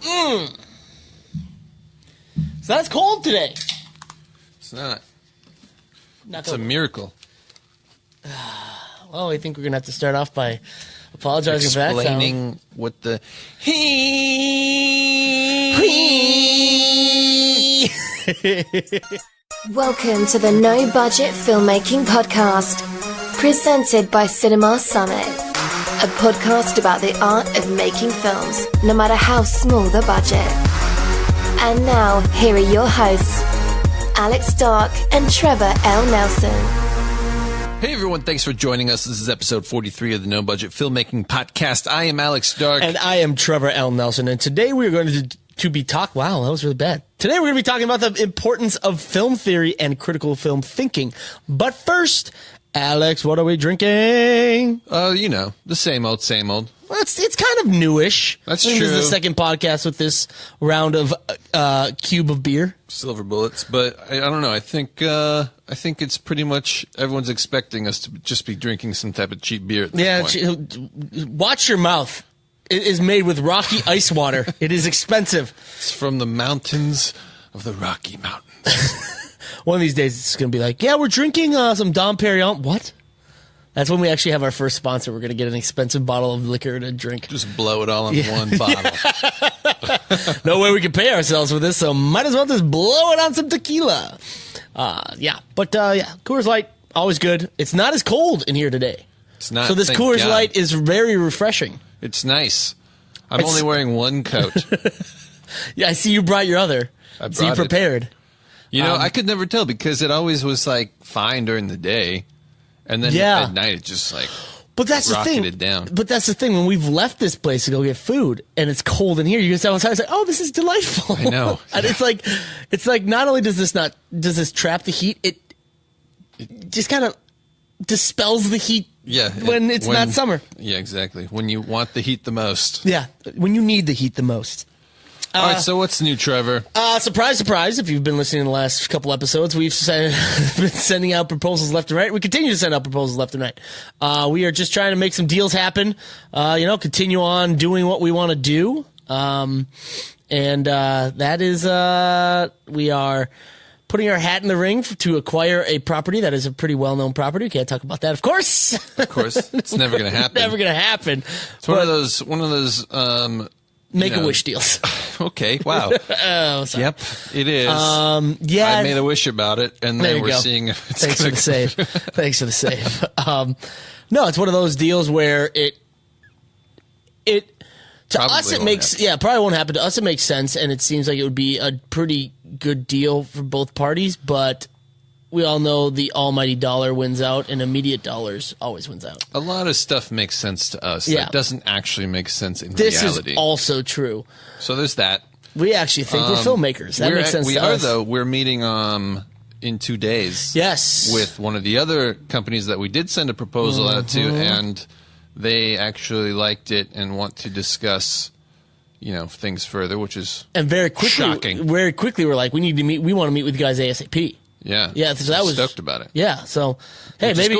So that's cold today. It's not. It's a miracle. Well, I think we're going to have to start off by apologizing for that sound. Explaining what the... Welcome to the No Budget Filmmaking Podcast, presented by Cinema Summit, a podcast about the art of making films, no matter how small the budget. And now, here are your hosts, Alex Darke and Trevor L. Nelson. Hey everyone, thanks for joining us. This is episode 43 of the No Budget Filmmaking Podcast. I am Alex Darke. And I am Trevor L. Nelson. And today we're going to be talking... Wow, that was really bad. Today we're going to be talking about the importance of film theory and critical film thinking. But first, Alex, what are we drinking? The same old, same old. Well, it's kind of newish. That's true. This is the second podcast with this round of cube of beer. Silver bullets, but I don't know. I think it's pretty much everyone's expecting us to just be drinking some type of cheap beer at this point. Watch your mouth. It is made with Rocky ice water. It is expensive. It's from the mountains of the Rocky Mountains. One of these days, it's going to be like, yeah, we're drinking some Dom Perignon. What? That's when we actually have our first sponsor. We're going to get an expensive bottle of liquor to drink. Just blow it all in one bottle. No way we can pay ourselves with this, so might as well just blow it on some tequila. Coors Light, always good. It's not as cold in here today. It's not. So this Coors Light is very refreshing. It's nice. I'm only wearing one coat. Yeah, I see you brought your other. So you prepared. I could never tell because it always was like fine during the day. And then at night, it just rocketed down. But that's the thing. When we've left this place to go get food, and it's cold in here, you get outside. It's like, oh, this is delightful. I know. And it's like not only does this trap the heat, it just kind of dispels the heat. Yeah, when it's not summer. Yeah, exactly. When you want the heat the most. Yeah, when you need the heat the most. All right, so what's new, Trevor? Surprise, surprise. If you've been listening to the last couple episodes, we've been sending out proposals left and right. We continue to send out proposals left and right. We are just trying to make some deals happen, continue on doing what we want to do. That is, we are putting our hat in the ring to acquire a property that is a pretty well-known property. We can't talk about that, of course. Of course. It's never going to happen. Never going to happen. It's one of those Make-A-Wish deals. Okay, wow. Oh, sorry. Yep, it is. I made a wish about it, and then we're seeing if it's Thanks for the save. Thanks for the save. No, it's one of those deals where it probably won't happen. To us, it makes sense, and it seems like it would be a pretty good deal for both parties, but we all know the almighty dollar wins out, and immediate dollars always wins out. A lot of stuff makes sense to us. Yeah. That doesn't actually make sense in reality. This is also true. So there's that. We actually think we're filmmakers. That makes sense to us. Though. We're meeting in 2 days. Yes. With one of the other companies that we did send a proposal out to, and they actually liked it and want to discuss things further, which is shocking. Very quickly, we're like, we need to meet. We want to meet with you guys ASAP. Yeah. So that was stoked about it. Yeah. So, maybe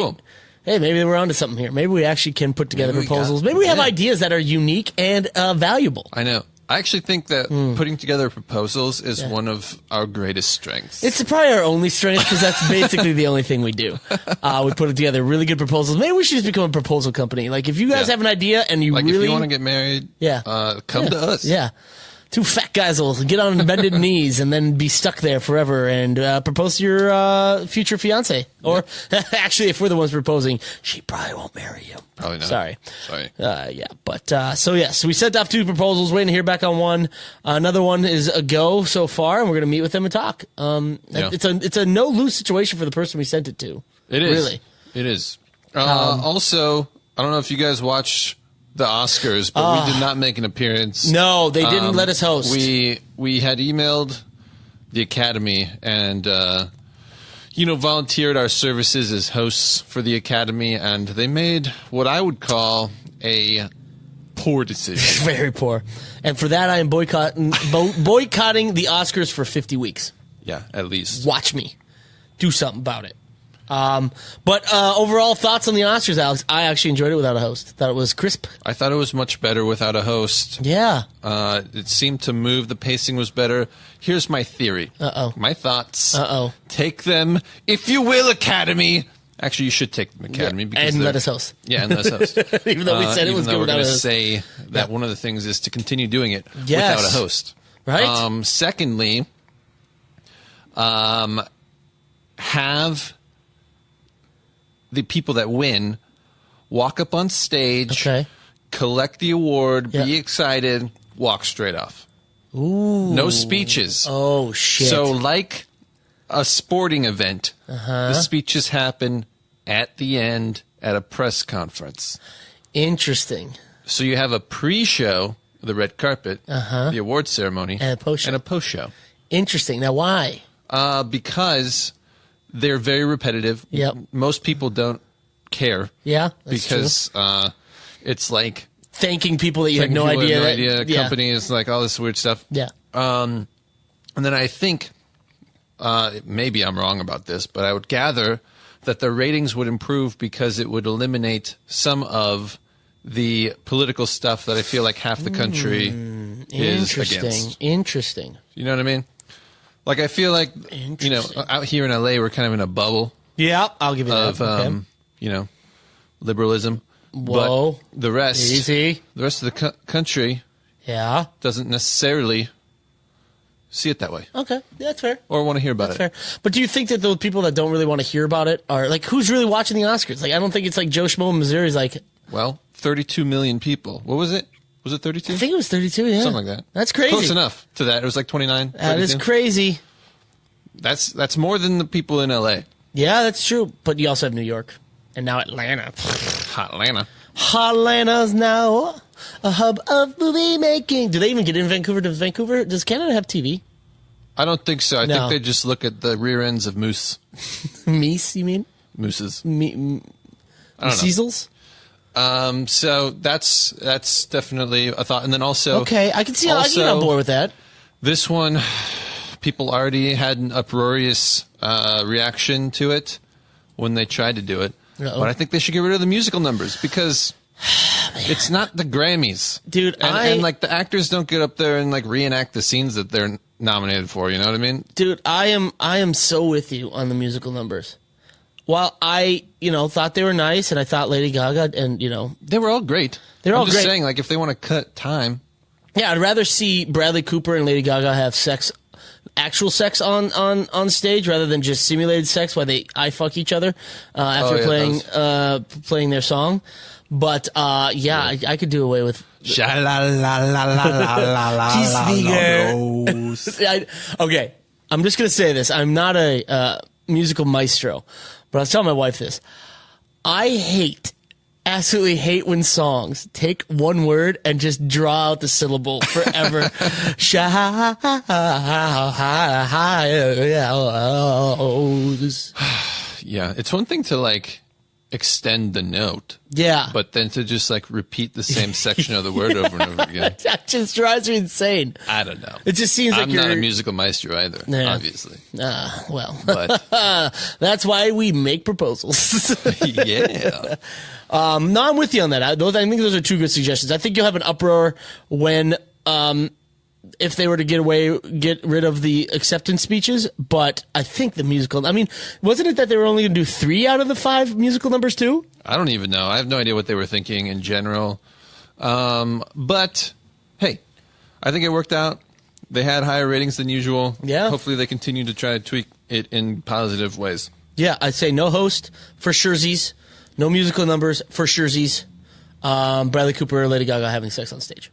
we're onto something here. Maybe we actually can put together proposals. Maybe we have ideas that are unique and valuable. I know. I actually think that putting together proposals is one of our greatest strengths. It's probably our only strength because that's basically the only thing we do. We put together really good proposals. Maybe we should just become a proposal company. Like if you guys have an idea and you if you want to get married, come to us. Yeah. 2 fat guys will get on bended knees and then be stuck there forever and propose to your future fiance. Or actually, if we're the ones proposing, she probably won't marry you. Probably not. Sorry. So we sent off 2 proposals, waiting to hear back on one. Another one is a go so far, and we're going to meet with them and talk. It's a no-lose situation for the person we sent it to. It is. Really. It is. Also, I don't know if you guys watched the Oscars, but we did not make an appearance. No, they didn't let us host. We had emailed the Academy and volunteered our services as hosts for the Academy, and they made what I would call a poor decision. Very poor. And for that, I am boycotting the Oscars for 50 weeks. Yeah, at least. Watch me do something about it. But overall thoughts on the Oscars, Alex? I actually enjoyed it without a host. Thought it was crisp. I thought it was much better without a host. Yeah. It seemed to move. The pacing was better. Here's my theory. My thoughts. Take them, if you will, Academy. Actually, you should take them, Academy. Because and let us host. Yeah, and let us host. Even though we said it was good without a host. We're going to say that one of the things is to continue doing it without a host. Right. Secondly, have the people that win walk up on stage, collect the award, be excited, walk straight off. Ooh. No speeches. Oh, shit. So like a sporting event, the speeches happen at the end at a press conference. Interesting. So you have a pre-show, the red carpet, the award ceremony, and a post-show. Interesting. Now, why? Because they're very repetitive. Yep. Most people don't care. Yeah, that's because true. It's like thanking people that you had no idea. Company is like all this weird stuff. Yeah. And then I think maybe I'm wrong about this, but I would gather that the ratings would improve because it would eliminate some of the political stuff that I feel like half the country is against. Interesting. You know what I mean? Like, I feel like, you know, out here in LA, we're kind of in a bubble. Yeah, I'll give you that. You know, liberalism. Whoa. But the rest, easy. The rest of the country doesn't necessarily see it that way. Okay, that's fair. Or want to hear about it. Fair. But do you think that those people that don't really want to hear about it are, like, who's really watching the Oscars? Like, I don't think it's like Joe Schmo in Missouri is like... Well, 32 million people. What was it? Was it 32? I think it was 32, yeah. Something like that. That's crazy. Close enough to that. It was like 29. That is crazy. That's more than the people in LA. Yeah, that's true. But you also have New York. And now Atlanta. Hot Atlanta. Atlanta's now a hub of movie making. Do they even get in Vancouver? Does Canada have TV? I don't think so. I think they just look at the rear ends of moose. Meese, you mean? Mooses. I don't know. Seasels? So that's definitely a thought. And then also... Okay, I can see I can get on board with that. This one, people already had an uproarious reaction to it when they tried to do it. But I think they should get rid of the musical numbers because it's not the Grammys. Dude, and like the actors don't get up there and like reenact the scenes that they're nominated for, you know what I mean? Dude, I am so with you on the musical numbers. While I, thought they were nice and I thought Lady Gaga and, they were all great. They're all great. I'm just saying, like, if they want to cut time. Yeah, I'd rather see Bradley Cooper and Lady Gaga have actual sex on stage rather than just simulated sex while I fuck each other after playing their song. But I could do away with okay, I'm just gonna say this. I'm not a musical maestro, but I was telling my wife this. I absolutely hate when songs take one word and just draw out the syllable forever. Yeah, it's one thing to like extend the note. Yeah. But then to just like repeat the same section of the word over and over again. That just drives me insane. I don't know. It just seems like I'm not a musical maestro either, obviously. But that's why we make proposals. Yeah. No, I'm with you on that. I think those are two good suggestions. I think you'll have an uproar when if they were to get rid of the acceptance speeches, but I think the musical, wasn't it that they were only going to do 3 out of the 5 musical numbers too? I don't even know. I have no idea what they were thinking in general. But hey, I think it worked out. They had higher ratings than usual. Yeah. Hopefully they continue to try to tweak it in positive ways. Yeah, I'd say no host for surezies, no musical numbers for surezies. Bradley Cooper or Lady Gaga having sex on stage.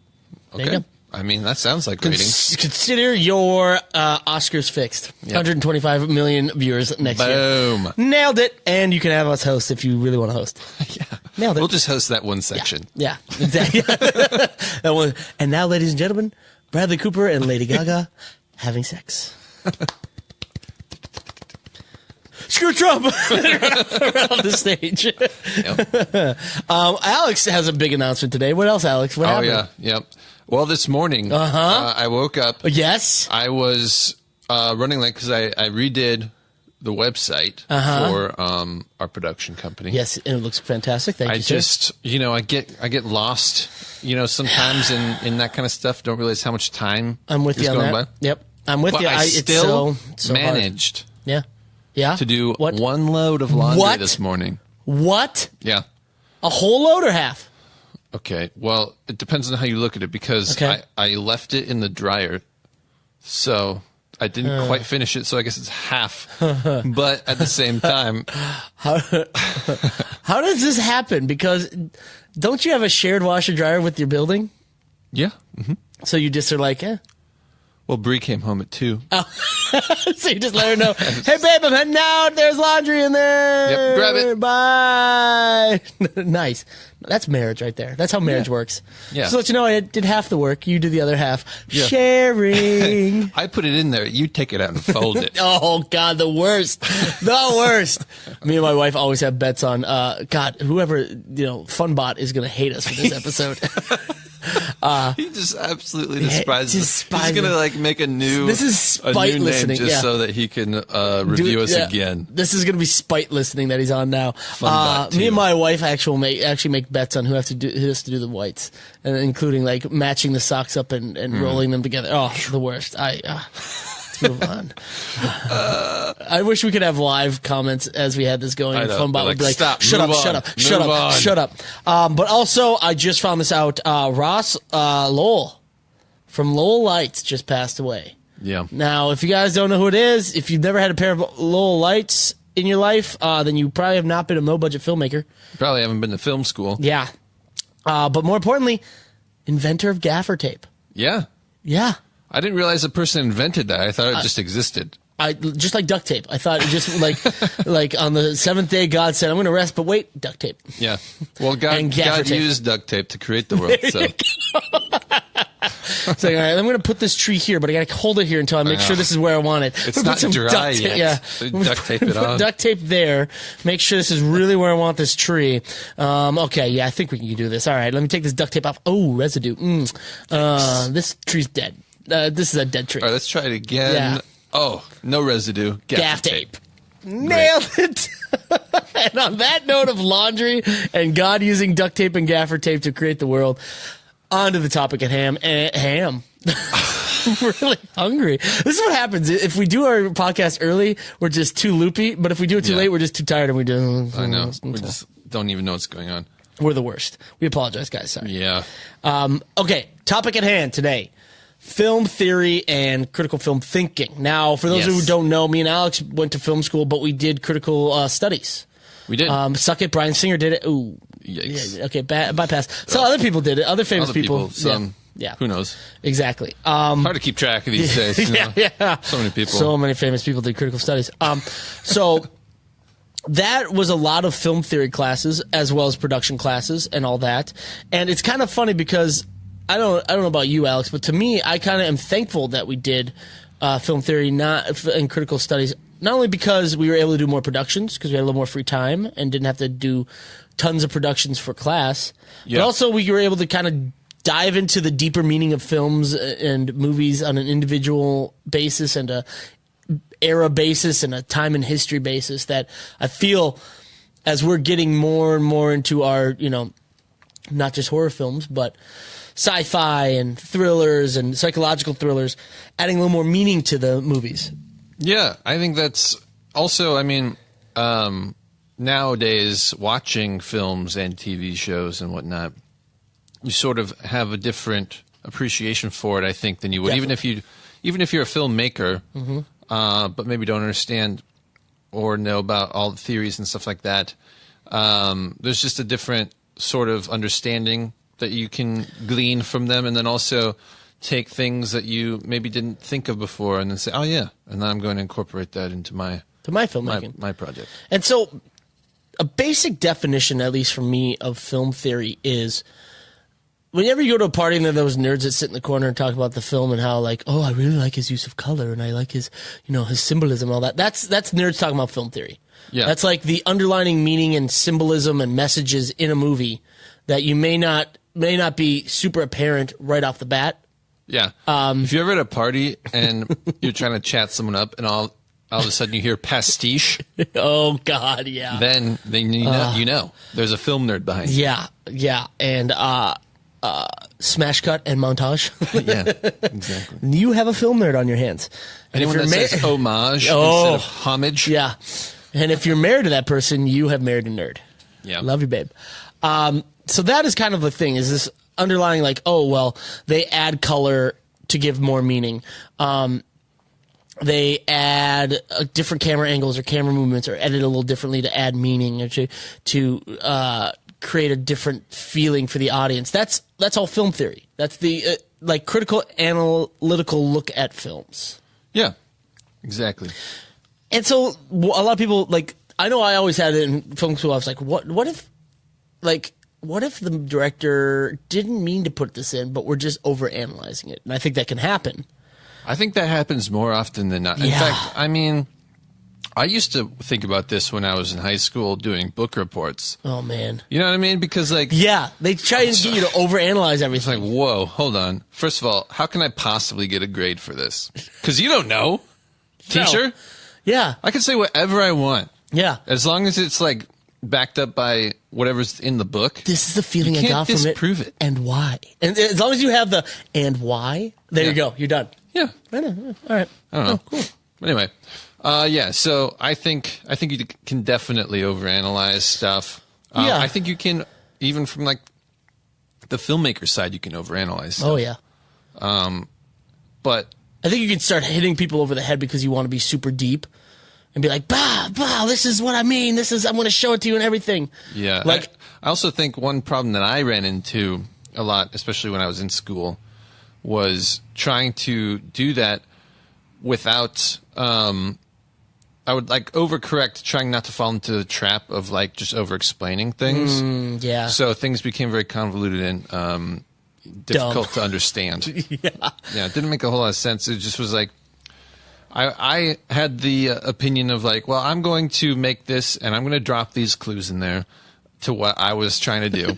There you go. That sounds like ratings. Consider your Oscars fixed. Yep. 125 million viewers next year. Boom. Nailed it. And you can have us host if you really want to host. Yeah. Nailed it. We'll just host that one section. Yeah. Exactly. That one. And now, ladies and gentlemen, Bradley Cooper and Lady Gaga having sex. Screw Trump around the stage. Yep. Alex has a big announcement today. What else, Alex? What happened? Yeah. Yep. Well, this morning, I woke up. Yes. I was running late because I redid the website for our production company. Yes, and it looks fantastic. Thank you, sir. I get lost, sometimes in that kind of stuff. Don't realize how much time I'm with you on going that. by. Yep, I'm with you. I still so managed yeah, to do one load of laundry this morning. What? Yeah. A whole load or half? Okay, well, it depends on how you look at it because I left it in the dryer, so I didn't quite finish it, so I guess it's half. But at the same time... How does this happen? Because don't you have a shared washer-dryer with your building? Yeah. Mm-hmm. So you just are like, Well, Bree came home at 2. Oh. So you just let her know, hey, babe, I'm heading out. There's laundry in there. Yep, grab it. Bye. Nice. That's marriage right there. That's how marriage works. Yeah. Just to let you know, I did half the work. You do the other half. Yeah. Sharing. I put it in there. You take it out and fold it. Oh, God, the worst. The worst. Me and my wife always have bets on, God, whoever, Funbot is going to hate us for this episode. He just absolutely despises us. Despises. He's gonna make a new. This is spite name listening, just so that he can review us again. This is gonna be spite listening that he's on now. Me and my wife actually make bets on who has to do the whites, and including matching the socks up and rolling them together. Oh, the worst. Let's move on. I wish we could have live comments as we had this going. Funbot would be like, stop, shut up. But also, I just found this out. Ross Lowell from Lowell Lights just passed away. Yeah. Now, if you guys don't know who it is, if you've never had a pair of Lowell Lights in your life, then you probably have not been a low-budget filmmaker. Probably haven't been to film school. Yeah. But more importantly, inventor of gaffer tape. Yeah. Yeah. I didn't realize a person invented that. I thought it just existed. Just like duct tape. I thought it just like on the seventh day, God said, I'm going to rest, but wait, duct tape. Yeah. Well, God used duct tape to create the world. So. It's like, all right, I'm going to put this tree here, but I got to hold it here until I make sure this is where I want it. It's not dry yet. Yeah. So duct tape it on. Duct tape there. Make sure this is really where I want this tree. Okay, yeah, I think we can do this. All right, let me take this duct tape off. Oh, residue. This tree's dead. This is a dead tree. All right, let's try it again. Yeah. Oh, no residue. Gaff tape. Nailed it. And on that note of laundry and God using duct tape and gaffer tape to create the world, on to the topic at ham. I'm really hungry. This is what happens. If we do our podcast early, we're just too loopy. But if we do it too late, we're just too tired and we do. I know. We just don't even know what's going on. We're the worst. We apologize, guys. Sorry. Yeah. Okay, topic at hand today. Film theory and critical film thinking. Now, for those who don't know, me and Alex went to film school, but we did critical studies. We did. Suck it. Brian Singer did it. Ooh. Yikes. Yeah, okay, bypass. So other people did it. Other famous people. Some. Yeah. Who knows? Exactly. Hard to keep track of these days. Yeah. So many people. So many famous people did critical studies. So that was a lot of film theory classes as well as production classes and all that. And it's kind of funny because I don't know about you, Alex, but to me, I kind of am thankful that we did film theory and critical studies, not only because we were able to do more productions because we had a little more free time and didn't have to do tons of productions for class, but also we were able to kind of dive into the deeper meaning of films and movies on an individual basis and a era basis and a time and history basis that I feel as we're getting more and more into our, not just horror films, but sci-fi and thrillers and psychological thrillers, adding a little more meaning to the movies. Yeah, I think that's also, nowadays watching films and TV shows and whatnot, you sort of have a different appreciation for it, I think, than you would even if you're a filmmaker, but maybe don't understand or know about all the theories and stuff like that. There's just a different sort of understanding that you can glean from them, and then also take things that you maybe didn't think of before and then say, oh yeah, and then I'm going to incorporate that into my filmmaking, my project. And so a basic definition, at least for me, of film theory is whenever you go to a party and there are those nerds that sit in the corner and talk about the film and how I really like his use of color and I like his, his symbolism and all that. That's nerds talking about film theory. Yeah. That's like the underlining meaning and symbolism and messages in a movie that you may not be super apparent right off the bat. Yeah. If you're ever at a party and you're trying to chat someone up and all all of a sudden you hear pastiche, Oh God, yeah. then you know there's a film nerd behind you. Yeah, and smash cut and montage. Yeah, exactly. You have a film nerd on your hands. And Anyone that says homage instead of homage. Yeah. And if you're married to that person, you have married a nerd. Yeah. Love you, babe. So that is kind of the thing, is this underlying, like, oh, well, they add color to give more meaning. They add different camera angles or camera movements, or edit a little differently to add meaning, or to create a different feeling for the audience. That's all film theory. That's the like critical analytical look at films. Yeah, exactly. And so a lot of people, like, I know I always had it in film school. I was like, what if the director didn't mean to put this in, but we're just overanalyzing it? And I think that can happen. I think that happens more often than not. In fact, I mean, I used to think about this when I was in high school doing book reports. Oh, man. You know what I mean? Because, like... Yeah, they try to get you to overanalyze everything. It's like, whoa, hold on. First of all, how can I possibly get a grade for this? Because you don't know. Teacher? No. Yeah. I can say whatever I want. Yeah. As long as it's, like, backed up by whatever's in the book. This is the feeling I got from it. You can't disprove it. And why. And as long as you have the and why, there you go. You're done. Yeah. I know. All right. I don't know. Oh, cool. Anyway, yeah. So I think you can definitely overanalyze stuff. Yeah. I think you can, even from like the filmmaker side, you can overanalyze stuff. Oh, yeah. But I think you can start hitting people over the head because you want to be super deep and be like, bah, this is what I mean. I'm going to show it to you and everything. Yeah. Like, I also think one problem that I ran into a lot, especially when I was in school, was trying to do that without, I would like overcorrect, trying not to fall into the trap of like just over-explaining things. Yeah. So things became very convoluted and difficult to understand. Yeah. Yeah, it didn't make a whole lot of sense. It just was like, I had the opinion of like, well, I'm going to make this and I'm going to drop these clues in there to what I was trying to do.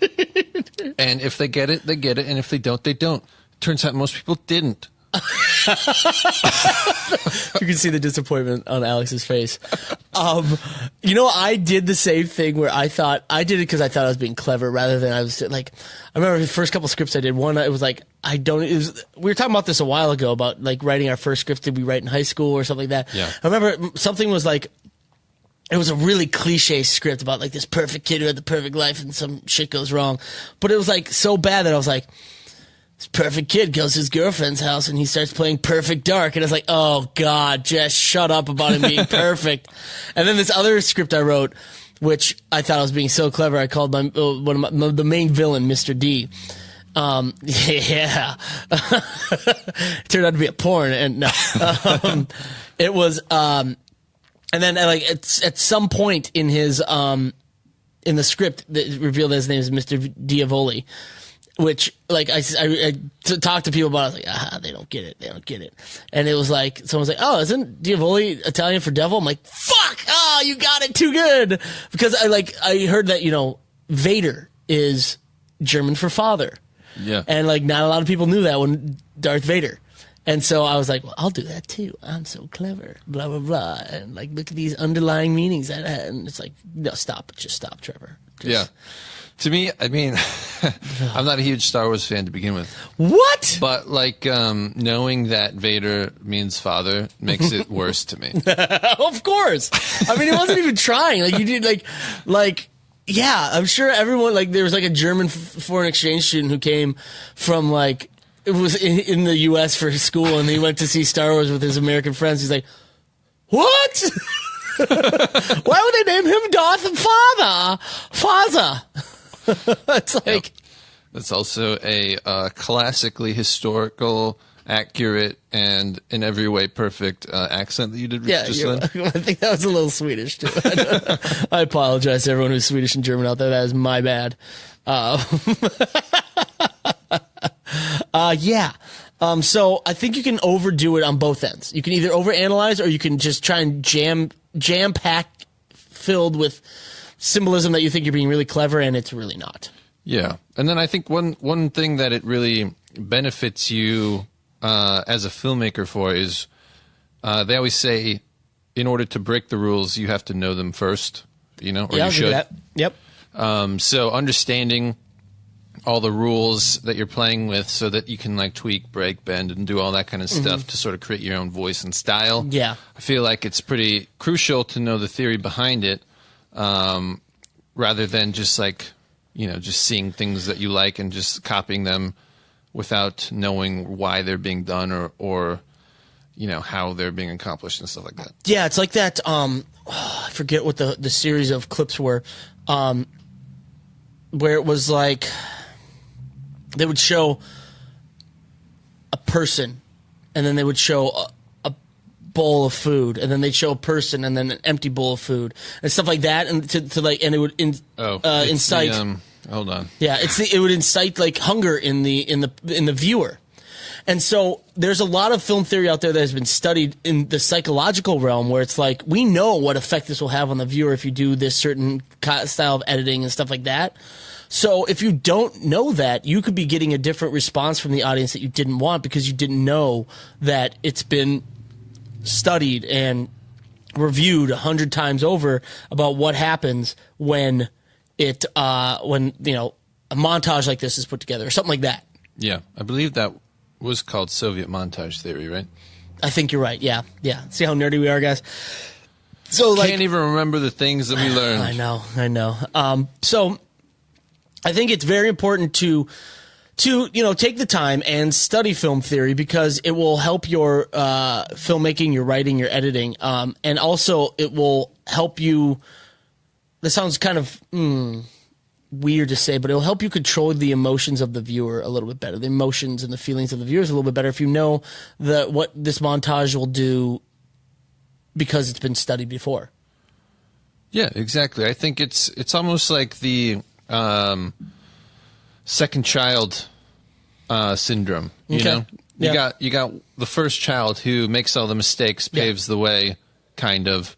And if they get it, they get it. And if they don't, they don't. Turns out most people didn't. You can see the disappointment on Alex's face. You know, I did the same thing where I did it because I thought I was being clever rather than I was like, I remember the first couple scripts I did. One, it was like, we were talking about this a while ago about like writing our first script. Did we write in high school or something like that? Yeah. I remember something was like, it was a really cliche script about like this perfect kid who had the perfect life and some shit goes wrong. But it was like so bad that I was like, this perfect kid goes to his girlfriend's house and he starts playing Perfect Dark. And I was like, oh, God, just shut up about him being perfect. And then this other script I wrote, which I thought I was being so clever, I called the main villain Mr. D. Yeah. It turned out to be a porn. And no, it was, and then like at some point in his, in the script that revealed that his name is Mr. Diavoli. Which, like, I talked to people about it. I was like, they don't get it. They don't get it. And it was like, someone's like, oh, isn't Diavoli Italian for devil? I'm like, fuck! Oh, you got it too good! Because I heard that, you know, Vader is German for father. Yeah. And, like, not a lot of people knew that when Darth Vader. And so I was like, well, I'll do that too. I'm so clever. Blah, blah, blah. And, like, look at these underlying meanings. And it's like, no, stop. Just stop, Trevor. Yeah. To me, I mean, I'm not a huge Star Wars fan to begin with. What? But, like, knowing that Vader means father makes it worse to me. Of course. I mean, he wasn't even trying. Like, you did, like, yeah, I'm sure everyone, like, there was, like, a German foreign exchange student who came from, like, it was in the U.S. for his school, and he went to see Star Wars with his American friends. He's like, what? Why would they name him Darth Father? It's like, yep. That's also a classically historical, accurate, and in every way perfect accent that you did just then. I think that was a little Swedish too. I apologize to everyone who's Swedish and German out there. That is my bad. Yeah. So I think you can overdo it on both ends. You can either overanalyze or you can just try and jam pack filled with symbolism that you think you're being really clever and it's really not. Yeah. And then I think one thing that it really benefits you as a filmmaker for is they always say in order to break the rules, you have to know them first, or Yeah, you I'll give you should. that. Yep. So understanding all the rules that you're playing with so that you can like tweak, break, bend, and do all that kind of stuff to sort of create your own voice and style. Yeah. I feel like it's pretty crucial to know the theory behind it, rather than just like, just seeing things that you like and just copying them without knowing why they're being done or how they're being accomplished and stuff like that. Yeah, it's like that. I forget what the series of clips were, where it was like they would show a person, and then they would show a bowl of food, and then they'd show a person, and then an empty bowl of food, and stuff like that, and and it would incite. Hold on. Yeah, it would incite like hunger in the viewer. And so there's a lot of film theory out there that has been studied in the psychological realm where it's like, we know what effect this will have on the viewer if you do this certain style of editing and stuff like that. So if you don't know that, you could be getting a different response from the audience that you didn't want because you didn't know that it's been studied and reviewed 100 times over about what happens when a montage like this is put together or something like that. Yeah, I believe that was called Soviet montage theory, right? I think you're right. Yeah. See how nerdy we are, guys? So can't even remember the things that we learned. I know. So I think it's very important to take the time and study film theory because it will help your filmmaking, your writing, your editing, and also it will help you. This sounds kind of weird to say, but it'll help you control the emotions of the viewer a little bit better. The emotions and the feelings of the viewers a little bit better if you know what this montage will do because it's been studied before. Yeah, exactly. I think it's almost like the second child syndrome. You know, you got the first child who makes all the mistakes, paves the way, kind of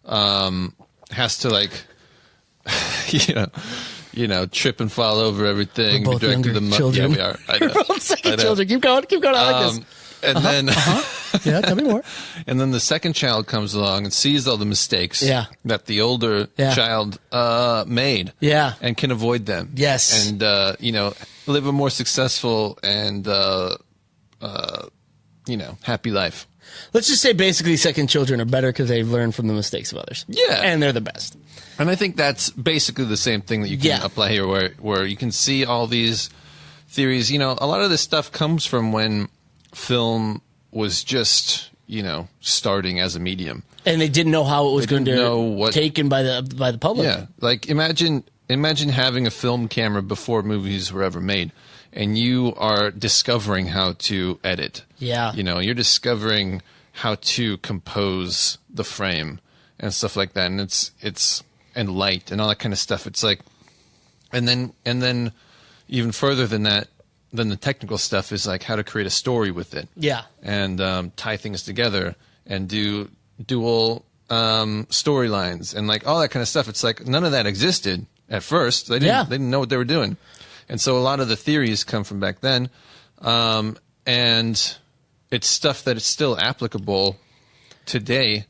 has to like trip and fall over everything. We're both younger children. Yeah, we are. I know. We're both second children. Keep going. I like this. And then, yeah, tell me more. And then the second child comes along and sees all the mistakes that the older child made, and can avoid them. Yes, and live a more successful and happy life. Let's just say basically second children are better because they've learned from the mistakes of others. Yeah, and they're the best. And I think that's basically the same thing that you can apply here, where you can see all these theories. A lot of this stuff comes from when film was just starting as a medium, and they didn't know how it was going to be taken by the public. Yeah, like imagine having a film camera before movies were ever made, and you are discovering how to edit. Yeah, you're discovering how to compose the frame and stuff like that, and it's and light and all that kind of stuff. It's like, and then even further than that. Then the technical stuff is like how to create a story with it. Yeah. And tie things together and do dual storylines and like all that kind of stuff. It's like none of that existed at first. They didn't know what they were doing. And so a lot of the theories come from back then. And it's stuff that is still applicable today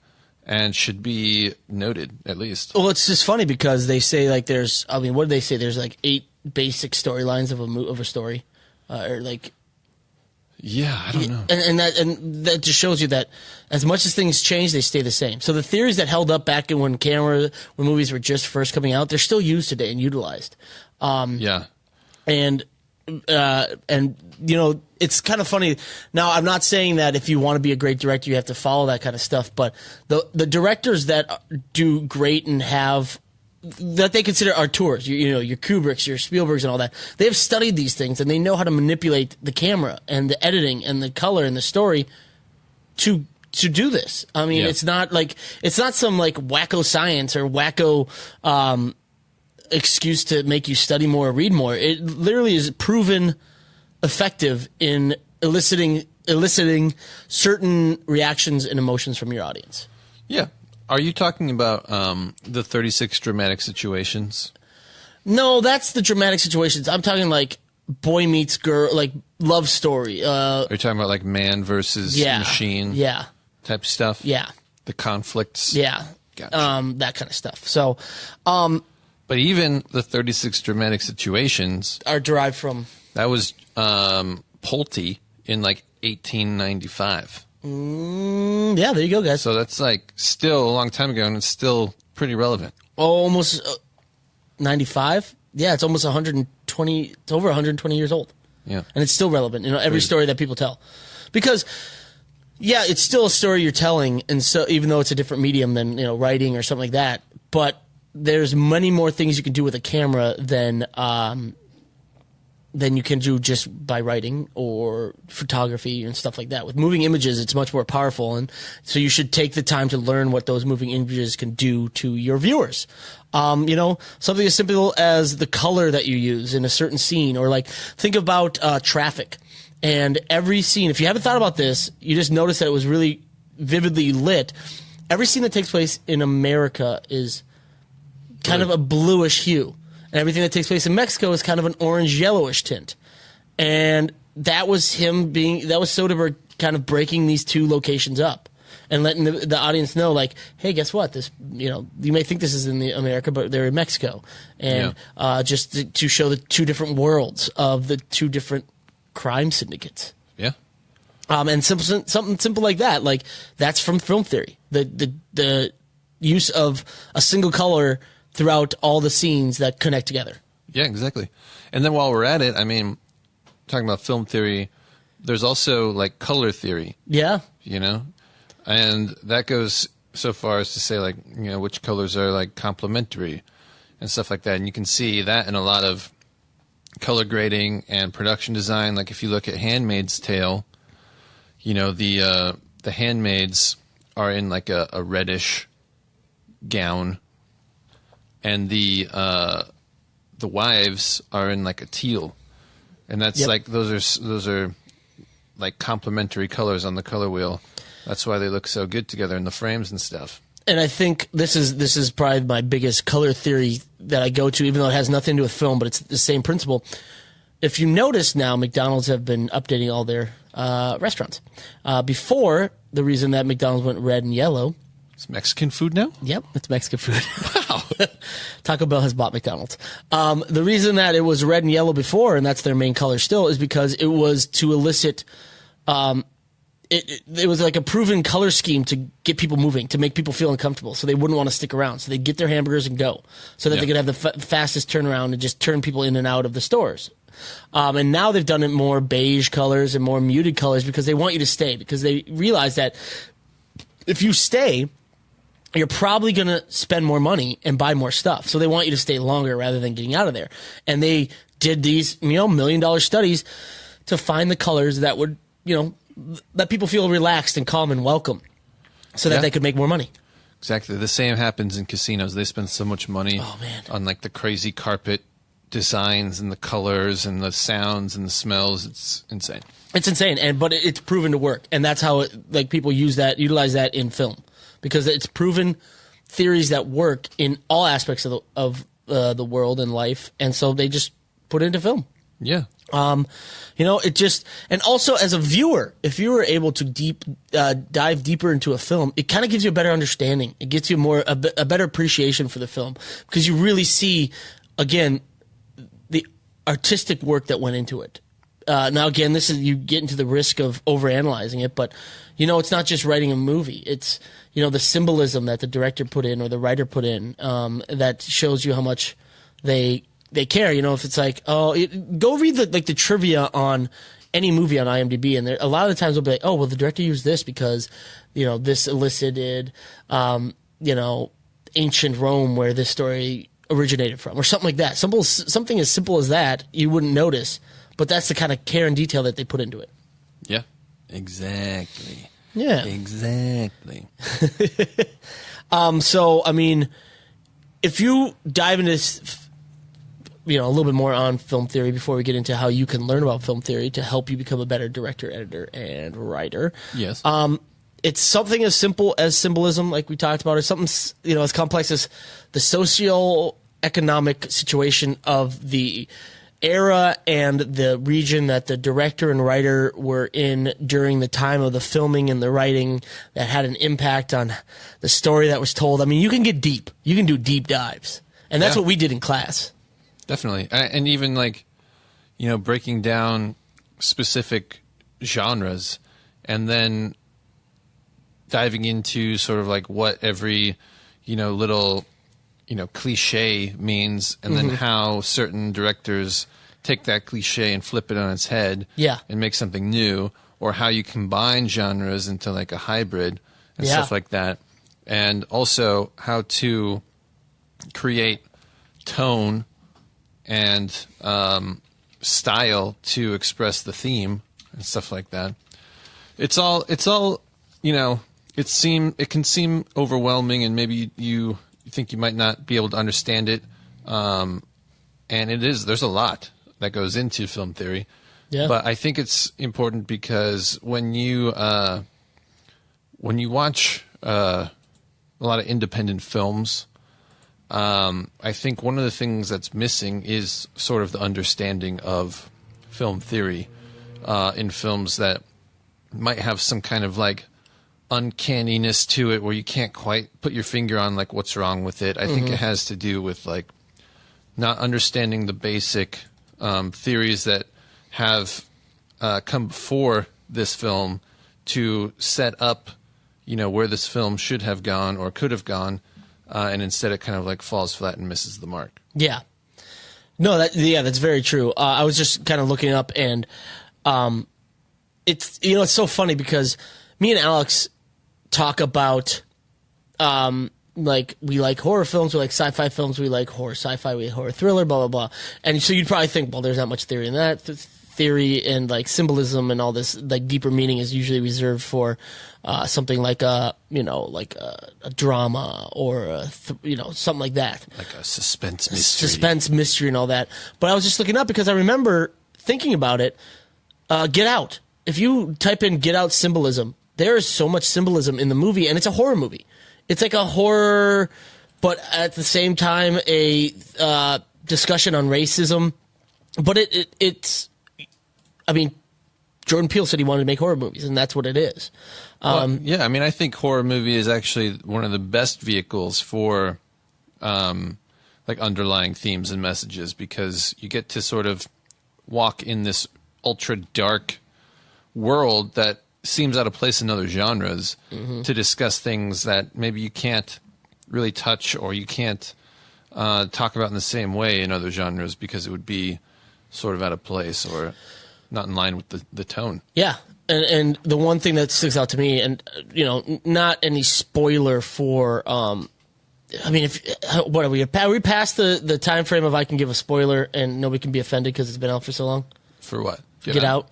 and should be noted at least. Well, it's just funny because they say like what do they say? There's like 8 basic storylines of a story. Or like, I don't know, and that just shows you that as much as things change, they stay the same. So the theories that held up back in when movies were just first coming out, they're still used today and utilized. And it's kind of funny. Now, I'm not saying that if you want to be a great director, you have to follow that kind of stuff. But the directors that do great and have that they consider auteurs, your Kubricks, your Spielbergs and all that, they have studied these things and they know how to manipulate the camera and the editing and the color and the story to do this. I mean, it's not some like wacko science or wacko excuse to make you study more or read more. It literally is proven effective in eliciting certain reactions and emotions from your audience. Yeah. Are you talking about the 36 dramatic situations? No, that's the dramatic situations. I'm talking like boy meets girl, like love story. Are you talking about like man versus machine? Yeah. Type stuff? Yeah. the conflicts. Yeah. Gotcha. That kind of stuff. So, but even the 36 dramatic situations are derived from. That was Pulte in like 1895. Yeah, there you go, guys. So that's like still a long time ago, and it's still pretty relevant. Almost 95. Yeah, it's almost 120. It's over 120 years old. Yeah, and it's still relevant. Every story that people tell, because yeah, it's still a story you're telling, and so even though it's a different medium than writing or something like that, but there's many more things you can do with a camera than you can do just by writing or photography and stuff like that. With moving images, it's much more powerful, and so you should take the time to learn what those moving images can do to your viewers. Something as simple as the color that you use in a certain scene, or like think about traffic. And every scene, if you haven't thought about this, you just notice that it was really vividly lit. Every scene that takes place in America is kind of a bluish hue. And everything that takes place in Mexico is kind of an orange-yellowish tint. And that was Soderbergh kind of breaking these two locations up and letting the audience know, like, hey, guess what? This, you may think this is in America, but they're in Mexico. And just to show the two different worlds of the two different crime syndicates. Yeah. And something simple like that. Like, that's from film theory. The use of a single color throughout all the scenes that connect together. Yeah, exactly. And then while we're at it, I mean, talking about film theory, there's also like color theory. Yeah. And that goes so far as to say, like, which colors are like complementary and stuff like that. And you can see that in a lot of color grading and production design. Like if you look at Handmaid's Tale, the handmaids are in like a reddish gown, and the wives are in like a teal, and that's like those are like complementary colors on the color wheel. That's why they look so good together in the frames and stuff. And I think this is probably my biggest color theory that I go to, even though it has nothing to do with film, but it's the same principle. If you notice now, McDonald's have been updating all their restaurants. Before, the reason that McDonald's went red and yellow. It's Mexican food now? Yep, it's Mexican food. Wow. Taco Bell has bought McDonald's. The reason that it was red and yellow before, and that's their main color still, is because it was to elicit it was like a proven color scheme to get people moving, to make people feel uncomfortable, so they wouldn't want to stick around. So they'd get their hamburgers and go, so that they could have the fastest turnaround and just turn people in and out of the stores. And now they've done it more beige colors and more muted colors because they want you to stay, because they realize that if you stay, you're probably going to spend more money and buy more stuff. So they want you to stay longer rather than getting out of there. And they did these, $1 million studies to find the colors that would, let people feel relaxed and calm and welcome, so that they could make more money. Exactly. The same happens in casinos. They spend so much money on like the crazy carpet designs and the colors and the sounds and the smells. It's insane. It's insane. But it's proven to work. And that's how people utilize that in film, because it's proven theories that work in all aspects of the world and life. And so they just put it into film. Yeah. It just, and also as a viewer, if you were able to dive deeper into a film, it kind of gives you a better understanding. It gets you a better appreciation for the film, because you really see, again, the artistic work that went into it. Now, again, you get into the risk of overanalyzing it, but it's not just writing a movie. It's the symbolism that the director put in or the writer put in, that shows you how much they care. If it's like, go read the trivia on any movie on IMDb, and a lot of the times they'll be like, oh, well, the director used this because, this elicited, ancient Rome, where this story originated from, or something like that. Something as simple as that you wouldn't notice, but that's the kind of care and detail that they put into it. Yeah, exactly. Yeah, exactly. So, I mean, if you dive into this, a little bit more on film theory before we get into how you can learn about film theory to help you become a better director, editor, and writer. Yes. It's something as simple as symbolism, like we talked about, or something, as complex as the socio-economic situation of the era and the region that the director and writer were in during the time of the filming and the writing that had an impact on the story that was told. I mean, you can get deep. You can do deep dives. And that's what we did in class. Definitely. And even like, breaking down specific genres and then diving into sort of like what every, little, cliche means, and then how certain directors take that cliche and flip it on its head and make something new, or how you combine genres into like a hybrid and stuff like that. And also how to create tone and style to express the theme and stuff like that. It's all it can seem overwhelming, and maybe you think you might not be able to understand it. And there's a lot that goes into film theory. Yeah. But I think it's important because when you watch a lot of independent films, I think one of the things that's missing is sort of the understanding of film theory in films that might have some kind of like uncanniness to it where you can't quite put your finger on like what's wrong with it. I think it has to do with like not understanding the basic theories that have come before this film to set up, where this film should have gone or could have gone, and instead it kind of like falls flat and misses the mark. Yeah. No, that's very true. I was just kind of looking up, and it's it's so funny because me and Alex talk about like we like horror films, we like sci-fi films, we like horror sci-fi, we like horror thriller, blah blah blah. And so you'd probably think, well, there's not much theory in that. Theory and like symbolism and all this like deeper meaning is usually reserved for something like a drama or something like that, like a suspense mystery and all that. But I was just looking up because I remember thinking about it. Get Out. If you type in Get Out symbolism, there is so much symbolism in the movie, and it's a horror movie. It's like a horror, but at the same time a discussion on racism. But it's. I mean, Jordan Peele said he wanted to make horror movies, and that's what it is. I think horror movie is actually one of the best vehicles for like underlying themes and messages, because you get to sort of walk in this ultra dark world that seems out of place in other genres to discuss things that maybe you can't really touch or you can't talk about in the same way in other genres because it would be sort of out of place or not in line with the tone. Yeah. And the one thing that sticks out to me, and, not any spoiler for, what are we past the time frame of I can give a spoiler and nobody can be offended because it's been out for so long? For what? Get Out?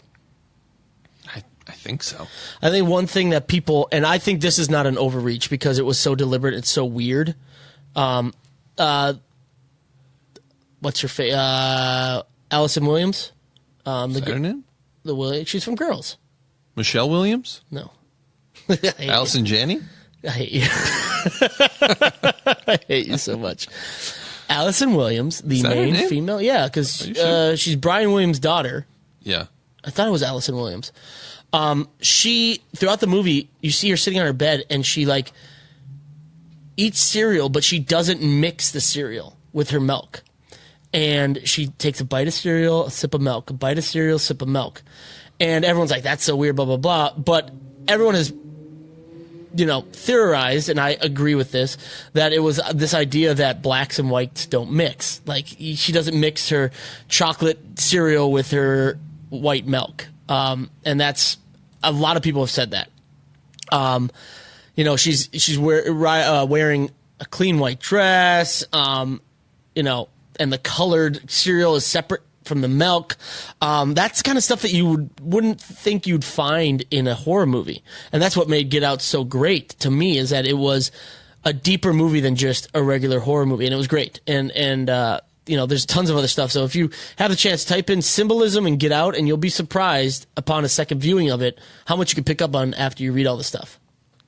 I think so. I think one thing that people, and I think this is not an overreach because it was so deliberate, it's so weird. What's your Allison Williams? Is that her name? She's from Girls. Michelle Williams? No. Allison Janney? I hate you. I hate you so much. Allison Williams, the main female. Yeah, because she's Brian Williams' daughter. Yeah. I thought it was Allison Williams. She, throughout the movie, you see her sitting on her bed, and she, like, eats cereal, but she doesn't mix the cereal with her milk. And she takes a bite of cereal, a sip of milk, a bite of cereal, sip of milk. And everyone's like, that's so weird, blah, blah, blah. But everyone has, theorized, and I agree with this, that it was this idea that blacks and whites don't mix. Like, she doesn't mix her chocolate cereal with her white milk. And that's, a lot of people have said that. She's wearing a clean white dress, and the colored cereal is separate from the milk. That's kind of stuff that you wouldn't think you'd find in a horror movie. And that's what made Get Out so great to me, is that it was a deeper movie than just a regular horror movie. And it was great. And there's tons of other stuff. So if you have the chance, type in symbolism and Get Out, and you'll be surprised upon a second viewing of it how much you can pick up on after you read all the stuff.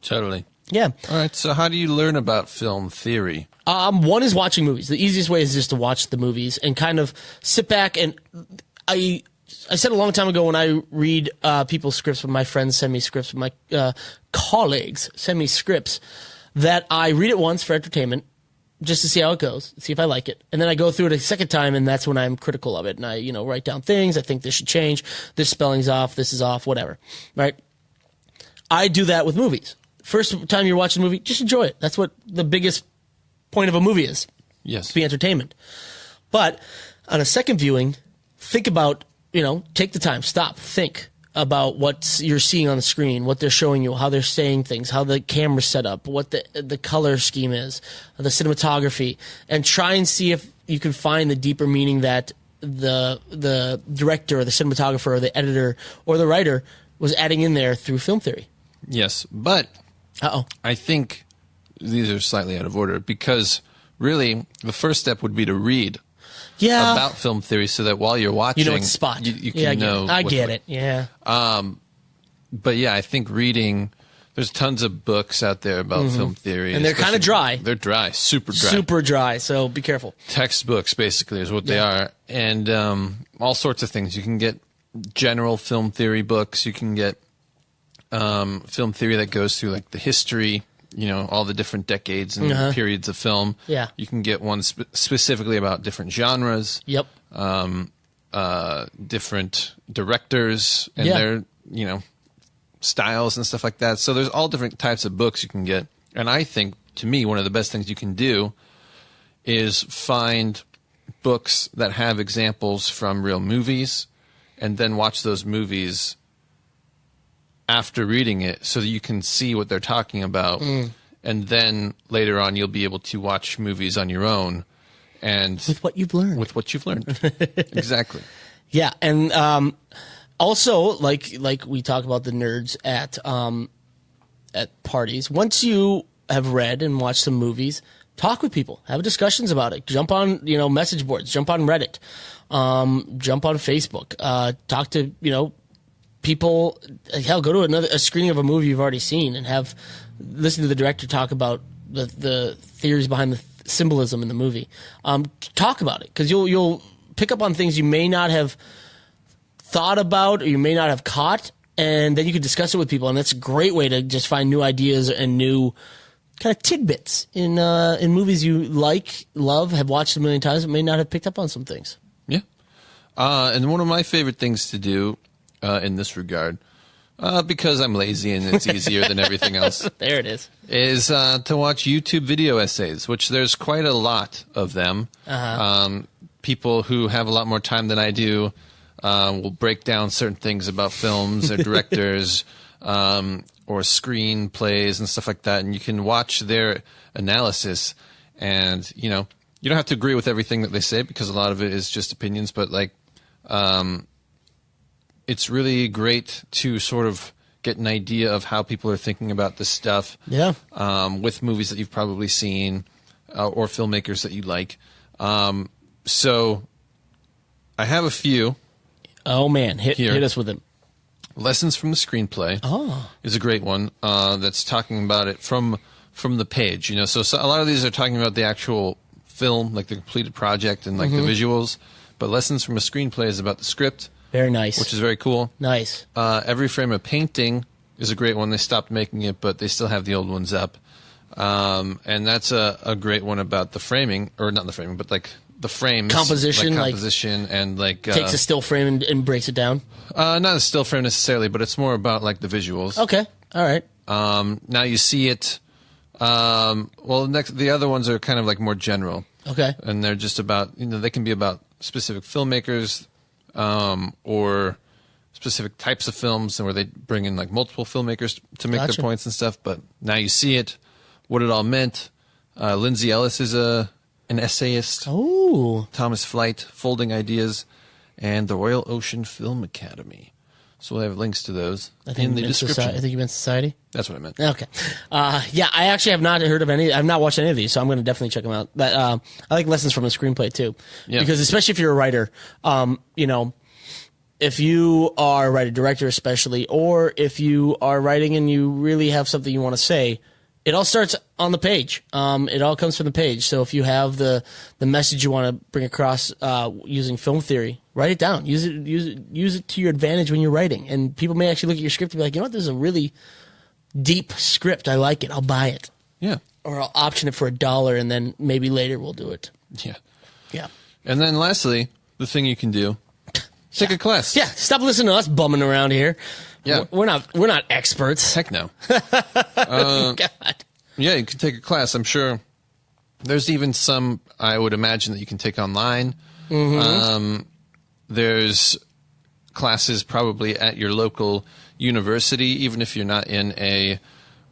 Totally. Yeah. All right. So how do you learn about film theory? One is watching movies. The easiest way is just to watch the movies and kind of sit back. And I said a long time ago when I read people's scripts, when my friends send me scripts, when my colleagues send me scripts, that I read it once for entertainment, just to see how it goes, see if I like it. And then I go through it a second time, and that's when I'm critical of it. And I, write down things. I think this should change. This spelling's off. This is off, whatever. Right? I do that with movies. First time you're watching a movie, just enjoy it. That's what the biggest point of a movie is. Yes. To be entertainment. But on a second viewing, think about, take the time, stop, think about what you're seeing on the screen, what they're showing you, how they're saying things, how the camera's set up, what the color scheme is, the cinematography, and try and see if you can find the deeper meaning that the director or the cinematographer or the editor or the writer was adding in there through film theory. Yes, but I think these are slightly out of order because really the first step would be to read about film theory so that while you're watching, what to spot. You can know. I get it. Yeah. But yeah, I think reading, there's tons of books out there about film theory. And they're kind of dry. They're dry, super dry. Super dry, so be careful. Textbooks, basically, is what they are. And all sorts of things. You can get general film theory books. You can get film theory that goes through like the history, all the different decades and periods of film. Yeah. You can get one specifically about different genres. Yep. Different directors and their, styles and stuff like that. So there's all different types of books you can get. And I think, to me, one of the best things you can do is find books that have examples from real movies and then watch those movies after reading it so that you can see what they're talking about. And then later on you'll be able to watch movies on your own and with what you've learned. Exactly. Yeah. And also like we talk about the nerds at parties, once you have read and watched some movies, talk with people, have discussions about it, jump on message boards, jump on Reddit, jump on Facebook, talk to people. Hell, go to a screening of a movie you've already seen and listen to the director talk about the theories behind the symbolism in the movie. Talk about it, because you'll pick up on things you may not have thought about or you may not have caught, and then you can discuss it with people, and that's a great way to just find new ideas and new kind of tidbits in movies you love, have watched a million times, but may not have picked up on some things. Yeah. And one of my favorite things to do in this regard, because I'm lazy and it's easier than everything else. There it is to watch YouTube video essays, which there's quite a lot of them. People who have a lot more time than I do will break down certain things about films or directors or screenplays and stuff like that, and you can watch their analysis. And you don't have to agree with everything that they say, because a lot of it is just opinions, but it's really great to sort of get an idea of how people are thinking about this stuff. Yeah. With movies that you've probably seen or filmmakers that you like. So I have a few. Oh man, hit us with them. Lessons from the Screenplay is a great one that's talking about it from the page. So a lot of these are talking about the actual film, like the completed project and like the visuals. But Lessons from a Screenplay is about the script. Very nice. Which is very cool. Nice. Every Frame of Painting is a great one. They stopped making it, but they still have the old ones up. And that's a great one about the framing, or not the framing, but like the frames. Composition. And like... takes a still frame and breaks it down? Not a still frame necessarily, but it's more about like the visuals. Okay. All right. Now you see it... the other ones are kind of like more general. Okay. And they're just about... they can be about specific filmmakers... or specific types of films, and where they bring in like multiple filmmakers to make their points and stuff. But now you see it, what it all meant. Lindsay Ellis is an essayist. Oh. Thomas Flight, Folding Ideas, and the Royal Ocean Film Academy. So we'll have links to those in the description. I think you meant Society. That's what I meant. Okay. Yeah, I actually have not heard of any. I've not watched any of these, so I'm going to definitely check them out. But I like Lessons from a Screenplay too, because especially if you're a writer, if you are a writer director, especially, or if you are writing and you really have something you want to say, it all starts on the page. It all comes from the page. So if you have the message you want to bring across using film theory, write it down. Use it to your advantage when you're writing. And people may actually look at your script and be like, you know what, this is a really deep script. I like it. I'll buy it. Yeah. Or I'll option it for $1, and then maybe later we'll do it. Yeah. Yeah. And then lastly, the thing you can do, take a class. Yeah. Stop listening to us bumming around here. Yeah. We're not experts. Heck no. God. Yeah, you can take a class. I'm sure there's even some, I would imagine, that you can take online. Mm-hmm. There's classes probably at your local university, even if you're not in a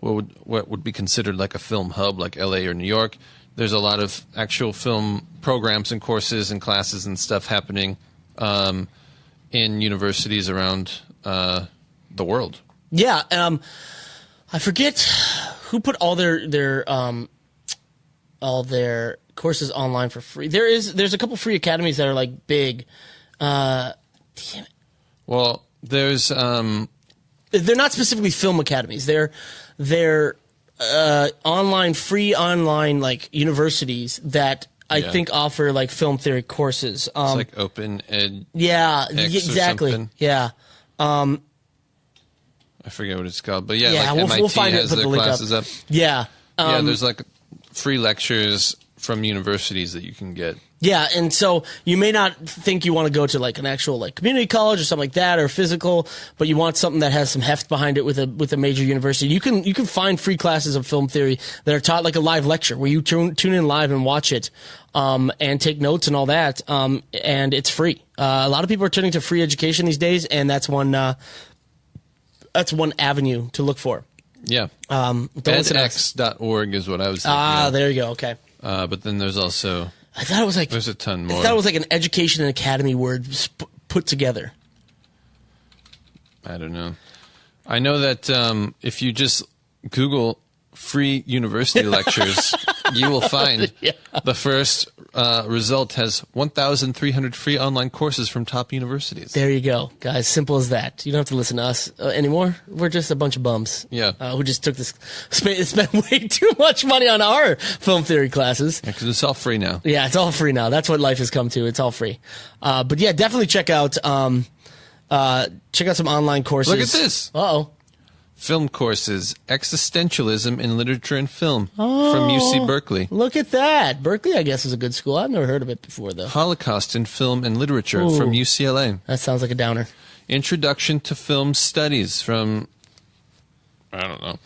what would be considered like a film hub like LA or New York. There's a lot of actual film programs and courses and classes and stuff happening in universities around the world. Yeah, I forget who put all their courses online for free. There's a couple free academies that are like big. Damn it. Well, there's they're not specifically film academies. They're free online like universities that I think offer like film theory courses. It's like Open Ed. Yeah, X exactly. Yeah. I forget what it's called, but like we'll MIT find has it. Put their the link classes up. Yeah. There's like free lectures from universities that you can get. Yeah, and so you may not think you want to go to like an actual like community college or something like that or physical, but you want something that has some heft behind it with a major university. You can find free classes of film theory that are taught like a live lecture where you tune in live and watch it, and take notes and all that, and it's free. A lot of people are turning to free education these days, and that's one avenue to look for. Yeah. edx.org is what I was thinking. Ah, there you go. Okay. But then there's also... I thought it was like... There's a ton more. I thought it was like an education and academy word put together. I don't know. I know that if you just Google free university lectures, you will find the first result has 1,300 free online courses from top universities. There you go, guys. Simple as that. You don't have to listen to us anymore. We're just a bunch of bums. Yeah. Who just spent way too much money on our film theory classes. Yeah, because it's all free now. Yeah, it's all free now. That's what life has come to. It's all free. But yeah, definitely check out some online courses. Look at this. Uh-oh. Film courses, Existentialism in Literature and Film from UC Berkeley. Look at that. Berkeley, I guess, is a good school. I've never heard of it before, though. Holocaust in Film and Literature from UCLA. That sounds like a downer. Introduction to Film Studies from, I don't know,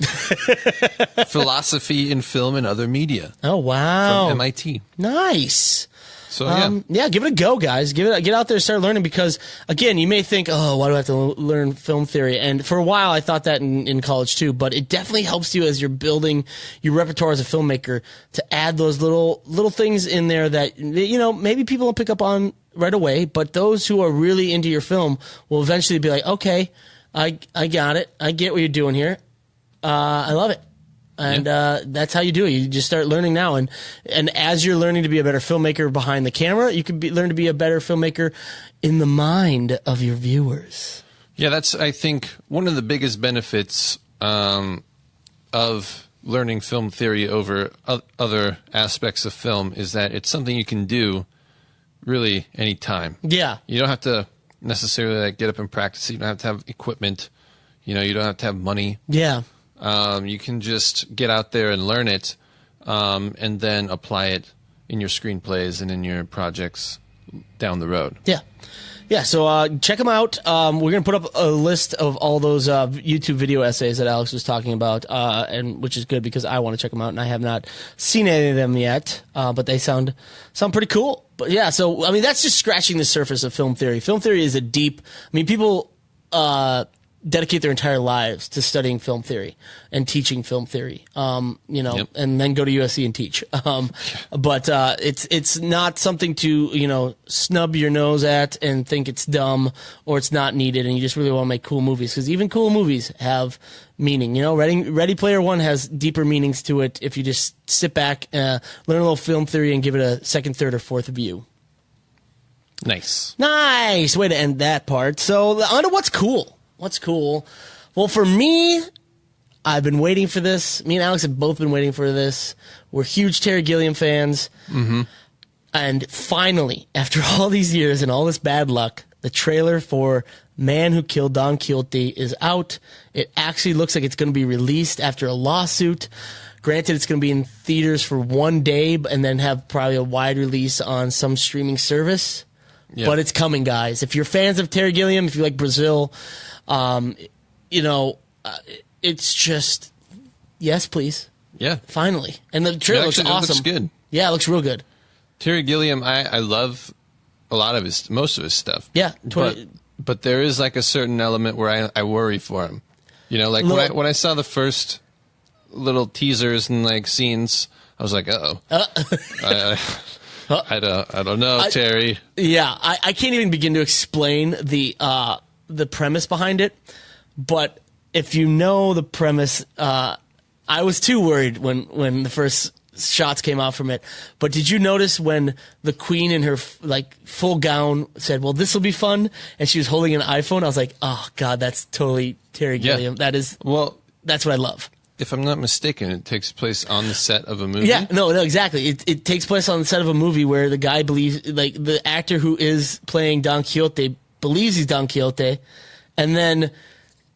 Philosophy in Film and Other Media. Oh, wow. From MIT. Nice. So, give it a go, guys. Get out there and start learning because, again, you may think, oh, why do I have to learn film theory? And for a while, I thought that in college, too. But it definitely helps you as you're building your repertoire as a filmmaker to add those little things in there that, maybe people don't pick up on right away. But those who are really into your film will eventually be like, okay, I got it. I get what you're doing here. I love it. And that's how you do it. You just start learning now. And as you're learning to be a better filmmaker behind the camera, you can learn to be a better filmmaker in the mind of your viewers. Yeah, that's, I think, one of the biggest benefits of learning film theory over other aspects of film is that it's something you can do really anytime. Yeah. You don't have to necessarily get up and practice. You don't have to have equipment. You don't have to have money. Yeah. You can just get out there and learn it, and then apply it in your screenplays and in your projects down the road. Yeah. Yeah, so check them out. We're going to put up a list of all those YouTube video essays that Alex was talking about, and which is good because I want to check them out, and I have not seen any of them yet, but they sound pretty cool. But yeah, so, I mean, that's just scratching the surface of film theory. Film theory is people dedicate their entire lives to studying film theory and teaching film theory, and then go to USC and teach. But it's not something to, snub your nose at and think it's dumb or it's not needed and you just really want to make cool movies because even cool movies have meaning. Ready Player One has deeper meanings to it if you just sit back, learn a little film theory and give it a second, third, or fourth view. Nice way to end that part. So on to what's cool. What's cool? Well, for me, I've been waiting for this. Me and Alex have both been waiting for this. We're huge Terry Gilliam fans. Mm-hmm. And finally, after all these years and all this bad luck, the trailer for Man Who Killed Don Quixote is out. It actually looks like it's going to be released after a lawsuit. Granted, it's going to be in theaters for one day and then have probably a wide release on some streaming service. Yeah. But it's coming, guys. If you're fans of Terry Gilliam, if you like Brazil, it's just, yes, please. Yeah. Finally. And the trailer looks awesome. It looks good. Yeah, it looks real good. Terry Gilliam, I love a lot of most of his stuff. Yeah. But there is like a certain element where I worry for him. You know, like when I saw the first little teasers and like scenes, I was like, uh-oh. I don't know, Terry. Yeah, I can't even begin to explain the premise behind it. But if you know the premise, I was too worried when the first shots came out from it. But did you notice when the queen in her full gown said, well, this will be fun, and she was holding an iPhone? I was like, oh God, that's totally Terry Gilliam. Yeah. That's what I love. If I'm not mistaken, it takes place on the set of a movie. Yeah, no, exactly. It takes place on the set of a movie where the guy believes, like the actor who is playing Don Quixote believes he's Don Quixote, and then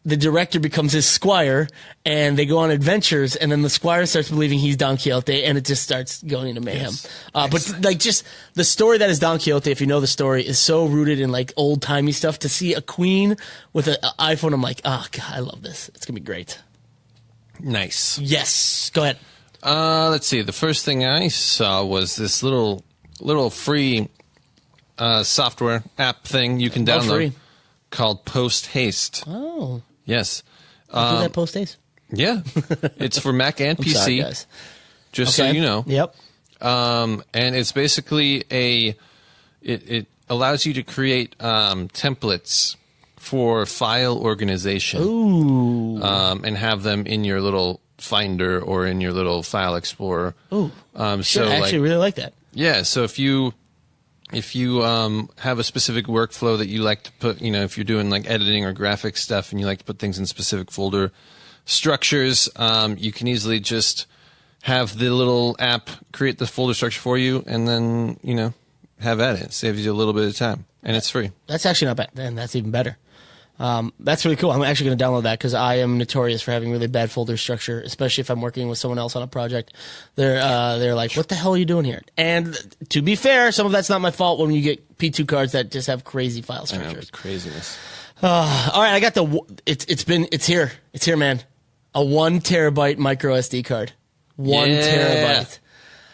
the director becomes his squire, and they go on adventures, and then the squire starts believing he's Don Quixote, and it just starts going into mayhem. Yes. But like just the story that is Don Quixote, if you know the story, is so rooted in like old timey stuff. To see a queen with an iPhone, I'm like, oh God, I love this. It's gonna be great. Nice. Yes. Go ahead. Let's see. The first thing I saw was this little free software app thing you can download called Post Haste. Oh. Yes. Do that Post Haste? Yeah. It's for Mac and PC. Sorry, guys. Just so you know. Yep. And it's basically it allows you to create templates for file organization. Ooh. And have them in your little Finder or in your little File Explorer. Ooh. So I actually really like that. Yeah. So if you have a specific workflow that you like to put, if you're doing like editing or graphic stuff and you like to put things in specific folder structures, you can easily just have the little app create the folder structure for you and then, have at it. It saves you a little bit of time and it's free. That's actually not bad. And that's even better. That's really cool. I'm actually going to download that because I am notorious for having really bad folder structure, especially if I'm working with someone else on a project. They're like, what the hell are you doing here? And to be fair, some of that's not my fault when you get P2 cards that just have crazy file structures. I know, craziness. All right, I got it's here. It's here, man. A 1 terabyte micro SD card. 1 terabyte.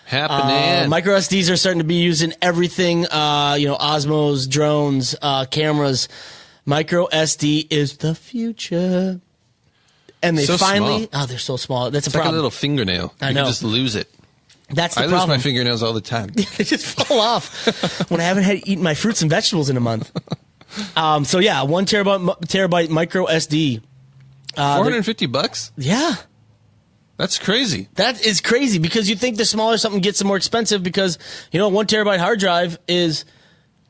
Happening. Micro SDs are starting to be used in everything. Osmos, drones, cameras. Micro SD is the future. And they finally... small. Oh, they're so small. That's it's a like problem. a little fingernail. I know. You can just lose it. That's the problem. I lose my fingernails all the time. They just fall off when I haven't eaten my fruits and vegetables in a month. 1 terabyte micro SD. $450? Yeah. That's crazy. That is crazy because you think the smaller something gets more expensive because, 1 terabyte hard drive is,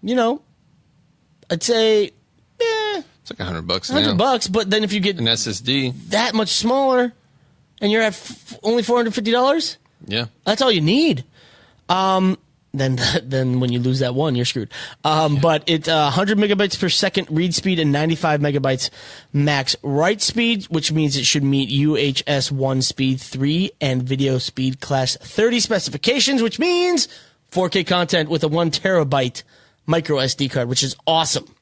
I'd say... It's like $100 $100, but then if you get an SSD that much smaller, and you're at only $450, yeah, that's all you need. Then when you lose that one, you're screwed. But it's 100 megabytes per second read speed and 95 megabytes max write speed, which means it should meet UHS 1 speed 3 and video speed class 30 specifications, which means 4K content with a 1 terabyte micro SD card, which is awesome.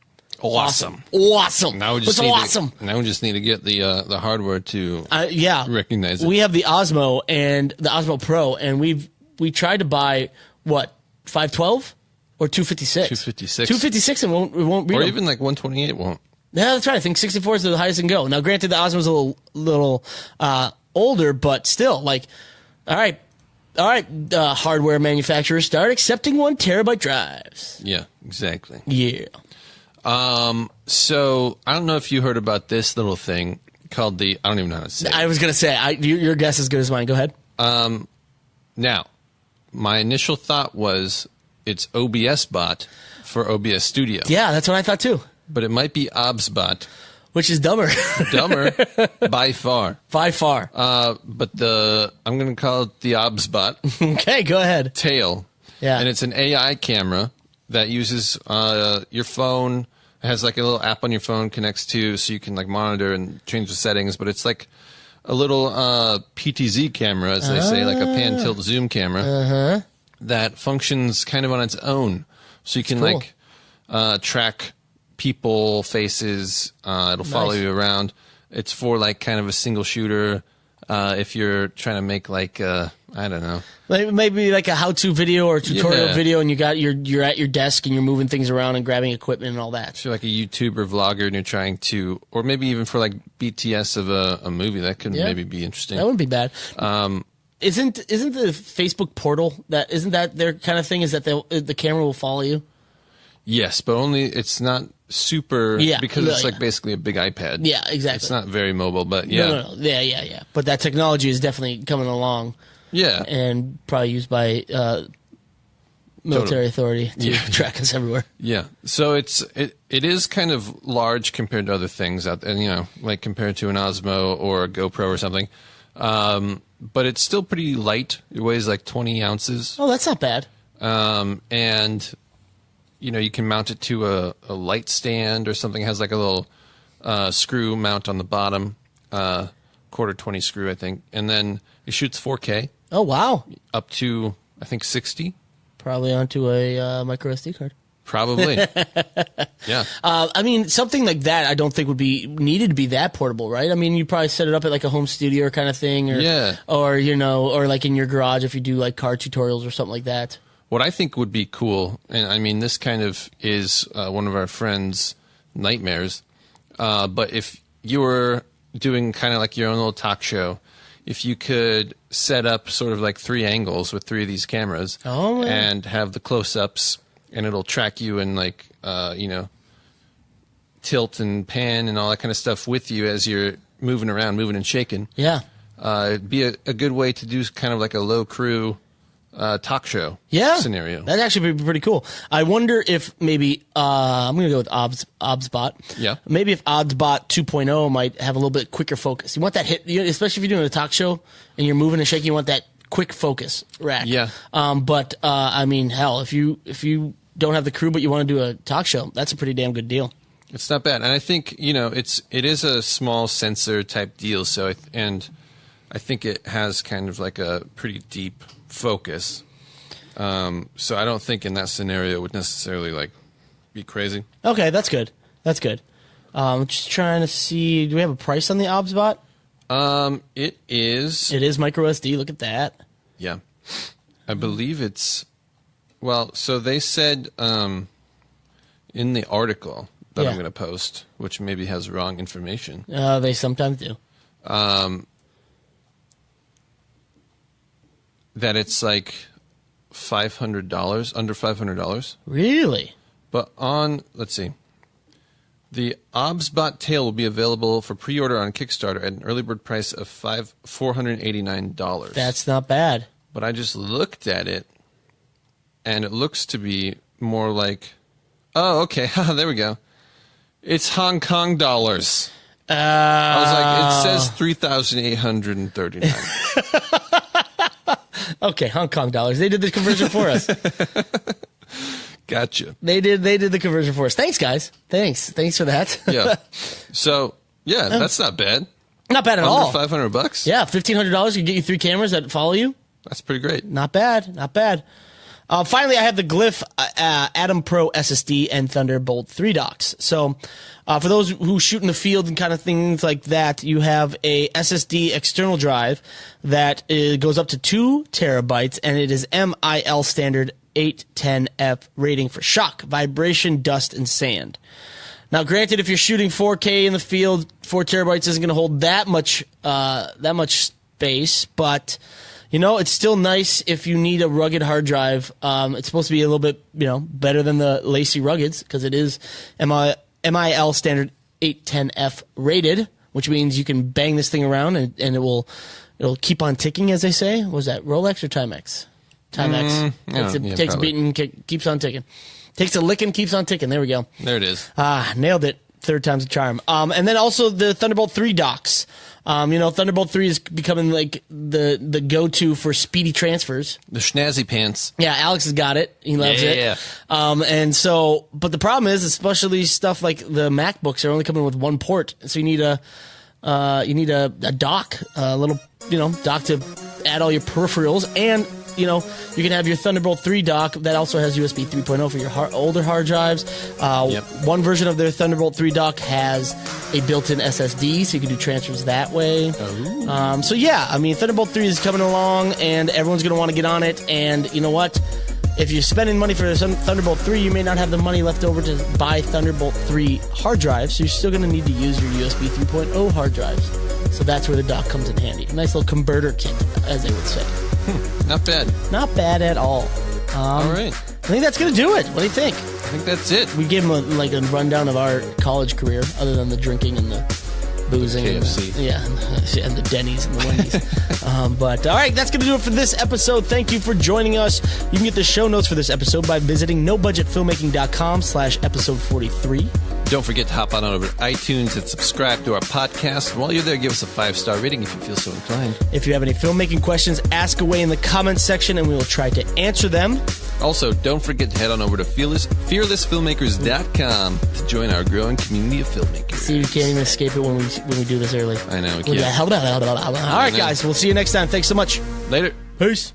Awesome. Now we just need to get the hardware to recognize it. We have the Osmo and the Osmo Pro, and we tried to buy what 512 or 256. 256 and it won't read. Or them. even like 128 won't. Yeah, that's right. I think 64 is the highest it can go. Now, granted, the Osmo's a little older, but still, like, all right, hardware manufacturers start accepting 1 terabyte drives. Yeah, exactly. Yeah. So I don't know if you heard about this little thing called I don't even know how to say it. I was going to say, your guess is as good as mine. Go ahead. Now, my initial thought was it's OBS bot for OBS Studio. Yeah, that's what I thought too. But it might be OBS bot Which is dumber. Dumber by far. By far. But I'm going to call it the OBSBot Okay, go ahead. tail. Yeah. And it's an AI camera that uses your phone. It has like a little app on your phone connects to, so you can like monitor and change the settings. But it's like a little PTZ camera, as they say, like a pan tilt zoom camera that functions kind of on its own. So you can cool. track people, faces. It'll follow you around. It's for like kind of a single shooter. If you're trying to make like I don't know, maybe like a how-to video or a tutorial video, and you're at your desk and you're moving things around and grabbing equipment and all that. If you're like a YouTuber vlogger and you're trying to, or maybe even for like BTS of a movie, that could maybe be interesting. That wouldn't be bad. Isn't the Facebook portal isn't that their kind of thing? Is that the camera will follow you? Yes, but only it's not super because it's like basically a big iPad. Yeah, exactly. It's not very mobile, but yeah. No. Yeah. But that technology is definitely coming along. Yeah. And probably used by military authority to track us everywhere. Yeah. So it is kind of large compared to other things out there, like compared to an Osmo or a GoPro or something. But it's still pretty light. It weighs like 20 ounces. Oh, that's not bad. And you can mount it to a light stand or something. It has like a little screw mount on the bottom, quarter 20 screw, I think. And then it shoots 4K. Oh, wow. Up to, I think, 60. Probably onto a micro SD card. Probably. Yeah. I mean, something like that I don't think would be needed to be that portable, right? I mean, you probably set it up at like a home studio kind of thing. Or like in your garage if you do like car tutorials or something like that. What I think would be cool, and I mean, this kind of is one of our friends' nightmares, but if you were doing kind of like your own little talk show, if you could set up sort of like 3 angles with 3 of these cameras and have the close-ups, and it'll track you and like, tilt and pan and all that kind of stuff with you as you're moving around, moving and shaking. Yeah. It'd be a good way to do kind of like a low-crew talk show scenario. That'd actually be pretty cool. I wonder if maybe I'm going to go with OBSBot. Yeah. Maybe if OBSBot 2.0 might have a little bit quicker focus. You want that hit, especially if you're doing a talk show and you're moving and shaking, you want that quick focus rack. Yeah. But I mean, hell, if you don't have the crew but you want to do a talk show, that's a pretty damn good deal. It's not bad, and I think it is a small sensor type deal. So I think it has kind of like a pretty deep focus. So I don't think in that scenario it would necessarily like be crazy. Okay, that's good. That's good. Just trying to see, do we have a price on the OBSBot? It is. It is micro SD. Look at that. Yeah, I believe it's. Well, so they said in the article that I'm going to post, which maybe has wrong information. They sometimes do. That it's like $500, under $500. Really? But let's see. The OBSBot tail will be available for pre-order on Kickstarter at an early bird price of $489. That's not bad. But I just looked at it, and it looks to be more like, oh, okay, there we go. It's Hong Kong dollars. I was like, it says 3,839. Okay, Hong Kong dollars. They did the conversion for us. Gotcha. They did the conversion for us. Thanks, guys. Thanks for that. Yeah. So, yeah, that's not bad. Not bad at all. Under $500. Yeah, $1,500 could get you 3 cameras that follow you. That's pretty great. Not bad. Not bad. Finally, I have the Glyph Atom Pro SSD and Thunderbolt 3 docks. So, for those who shoot in the field and kind of things like that, you have a SSD external drive that goes up to 2 terabytes, and it is MIL standard 810F rating for shock, vibration, dust, and sand. Now, granted, if you're shooting 4K in the field, 4 terabytes isn't going to hold that much space, but it's still nice if you need a rugged hard drive. It's supposed to be a little bit, better than the Lacy Ruggeds because it is MIL standard 810F rated, which means you can bang this thing around and it'll keep on ticking, as they say. What was that, Rolex or Timex? Timex. Takes a beating, keeps on ticking. Takes a licking, keeps on ticking. There we go. There it is. Nailed it. third time's a charm. And then also the Thunderbolt 3 docks. Thunderbolt 3 is becoming like the go-to for speedy transfers. The schnazzy pants. Yeah, Alex has got it. He loves it. Yeah. But the problem is, especially stuff like the MacBooks are only coming with one port, so you need a dock, a little dock to add all your peripherals, and you can have your Thunderbolt 3 dock that also has USB 3.0 for your older hard drives. One version of their Thunderbolt 3 dock has a built-in SSD, so you can do transfers that way. Thunderbolt 3 is coming along, and everyone's going to want to get on it. And you know what? If you're spending money for Thunderbolt 3, you may not have the money left over to buy Thunderbolt 3 hard drives, so you're still going to need to use your USB 3.0 hard drives. So that's where the dock comes in handy. Nice little converter kit, as they would say. Not bad. Not bad at all. All right. I think that's going to do it. What do you think? I think that's it. We gave him a rundown of our college career, other than the drinking and the boozing. KFC. And the Denny's and the Wendy's. But all right, that's going to do it for this episode. Thank you for joining us. You can get the show notes for this episode by visiting nobudgetfilmmaking.com/episode 43. Don't forget to hop on over to iTunes and subscribe to our podcast. And while you're there, give us a 5-star rating if you feel so inclined. If you have any filmmaking questions, ask away in the comments section and we will try to answer them. Also, don't forget to head on over to fearlessfilmmakers.com to join our growing community of filmmakers. See, we can't even escape it when we do this early. I know, we can't. All right, guys, we'll see you next time. Thanks so much. Later. Peace.